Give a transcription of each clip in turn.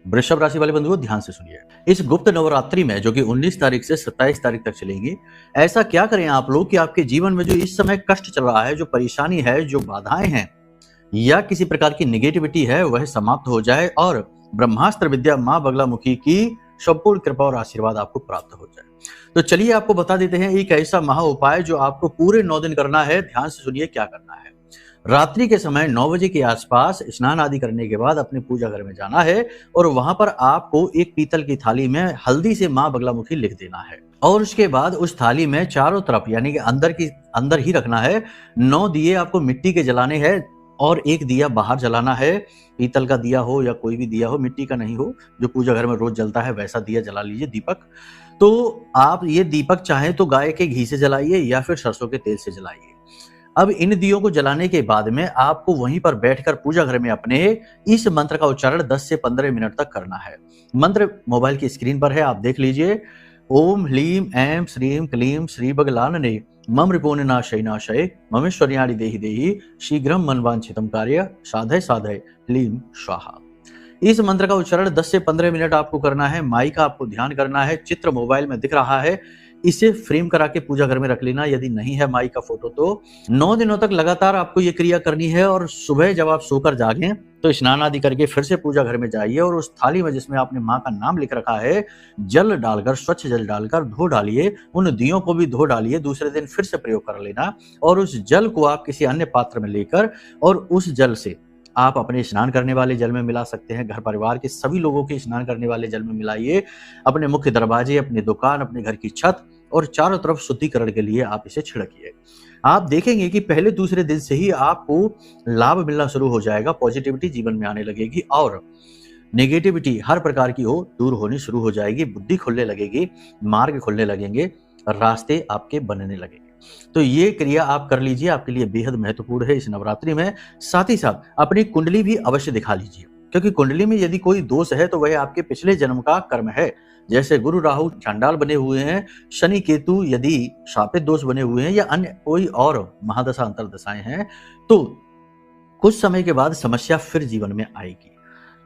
वृषभ राशि वाले बंधुओं ध्यान से सुनिए। इस गुप्त नवरात्रि में जो कि 19 तारीख से 27 तारीख तक चलेगी, ऐसा क्या करें आप लोग कि आपके जीवन में जो इस समय कष्ट चल रहा है, जो परेशानी है, जो बाधाएं हैं या किसी प्रकार की निगेटिविटी है, वह समाप्त हो जाए और ब्रह्मास्त्र विद्या मां बगलामुखी की संपूर्ण कृपा और आशीर्वाद आपको प्राप्त हो जाए। तो चलिए आपको बता देते हैं एक ऐसा महा उपाय जो आपको पूरे 9 दिन करना है। ध्यान से सुनिए क्या करना है। रात्रि के समय 9 बजे के आसपास स्नान आदि करने के बाद अपने पूजा घर में जाना है और वहां पर आपको एक पीतल की थाली में हल्दी से मां बगलामुखी लिख देना है और उसके बाद उस थाली में चारों तरफ यानी कि अंदर ही रखना है। 9 दिए आपको मिट्टी के जलाने हैं और एक दिया बाहर जलाना है। पीतल का दिया हो या कोई भी दिया हो, मिट्टी का नहीं हो, जो पूजा घर में रोज जलता है वैसा दिया जला लीजिए, दीपक। तो आप ये दीपक चाहें तो गाय के घी से जलाइए या फिर सरसों के तेल से जलाइए। अब इन दियों को जलाने के बाद में आपको वहीं पर बैठकर पूजा घर में अपने इस मंत्र का उच्चारण 10 से 15 मिनट तक करना है। मंत्र मोबाइल की स्क्रीन पर है, आप देख लीजिए। ओम ह्लीम ऐं श्रीं क्लीं श्री बगलानने मम रिपुर्नाशय नाशय ममेश्वर्याणि देहि देहि शीघ्रम मनवांछितम कार्य साधय साधय ह्लीं स्वाहा। इस मंत्र का उच्चारण 10 से 15 मिनट आपको करना है। माई का आपको ध्यान करना है। चित्र मोबाइल में दिख रहा है, इसे फ्रेम करा के पूजा घर में रख लेना। यदि नहीं है माई का फोटो तो 9 दिनों तक लगातार आपको ये क्रिया करनी है और सुबह जब आप सोकर जागें तो स्नान आदि करके फिर से पूजा घर में जाइए और उस थाली में जिसमें आपने माँ का नाम लिख रखा है, जल डालकर, स्वच्छ जल डालकर धो डालिए। उन दियों को भी धो डालिए। दूसरे दिन फिर से प्रयोग कर लेना और उस जल को आप किसी अन्य पात्र में लेकर और उस जल से आप अपने स्नान करने वाले जल में मिला सकते हैं। घर परिवार के सभी लोगों के स्नान करने वाले जल में मिलाइए। अपने मुख्य दरवाजे, अपनी दुकान, अपने घर की छत और चारों तरफ शुद्धिकरण के लिए आप इसे छिड़किए। आप देखेंगे कि पहले दूसरे दिन से ही आपको लाभ मिलना शुरू हो जाएगा। पॉजिटिविटी जीवन में आने लगेगी और नेगेटिविटी हर प्रकार की हो दूर होनी शुरू हो जाएगी। बुद्धि खुलने लगेगी, मार्ग खुलने लगेंगे, रास्ते आपके बनने लगेंगे। तो ये क्रिया आप कर लीजिए, आपके लिए बेहद महत्वपूर्ण है इस नवरात्रि में। साथ ही साथ अपनी कुंडली भी अवश्य दिखा लीजिए, क्योंकि कुंडली में यदि कोई दोष है तो वह आपके पिछले जन्म का कर्म है। जैसे गुरु राहु चांडाल बने हुए हैं, शनि केतु यदि शापित दोष बने हुए हैं या अन्य कोई और महादशा अंतरदशाएं हैं, तो कुछ समय के बाद समस्या फिर जीवन में आएगी।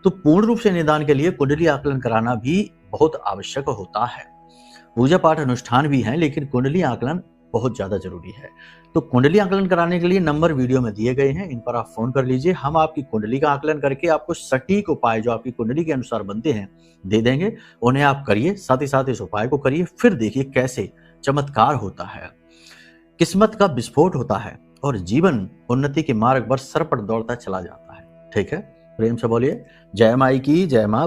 तो पूर्ण रूप से निदान के लिए कुंडली आकलन कराना भी बहुत आवश्यक होता है। पूजा पाठ अनुष्ठान भी हैं, लेकिन कुंडली आकलन बहुत ज्यादा जरूरी है। तो कुंडली आकलन कराने के लिए नंबर वीडियो में दिए गए हैं, इन पर आप फोन कर लीजिए। हम आपकी कुंडली का आकलन करके आपको सटीक उपाय जो आपकी कुंडली के अनुसार बनते हैं दे देंगे। उन्हें आप करिए, साथ ही साथ इस उपाय को करिए, फिर देखिए कैसे चमत्कार होता है, किस्मत का विस्फोट होता है और जीवन उन्नति के मार्ग पर सरपट दौड़ता चला जाता है। ठीक है, प्रेम से बोलिए जय माई की, जय मां।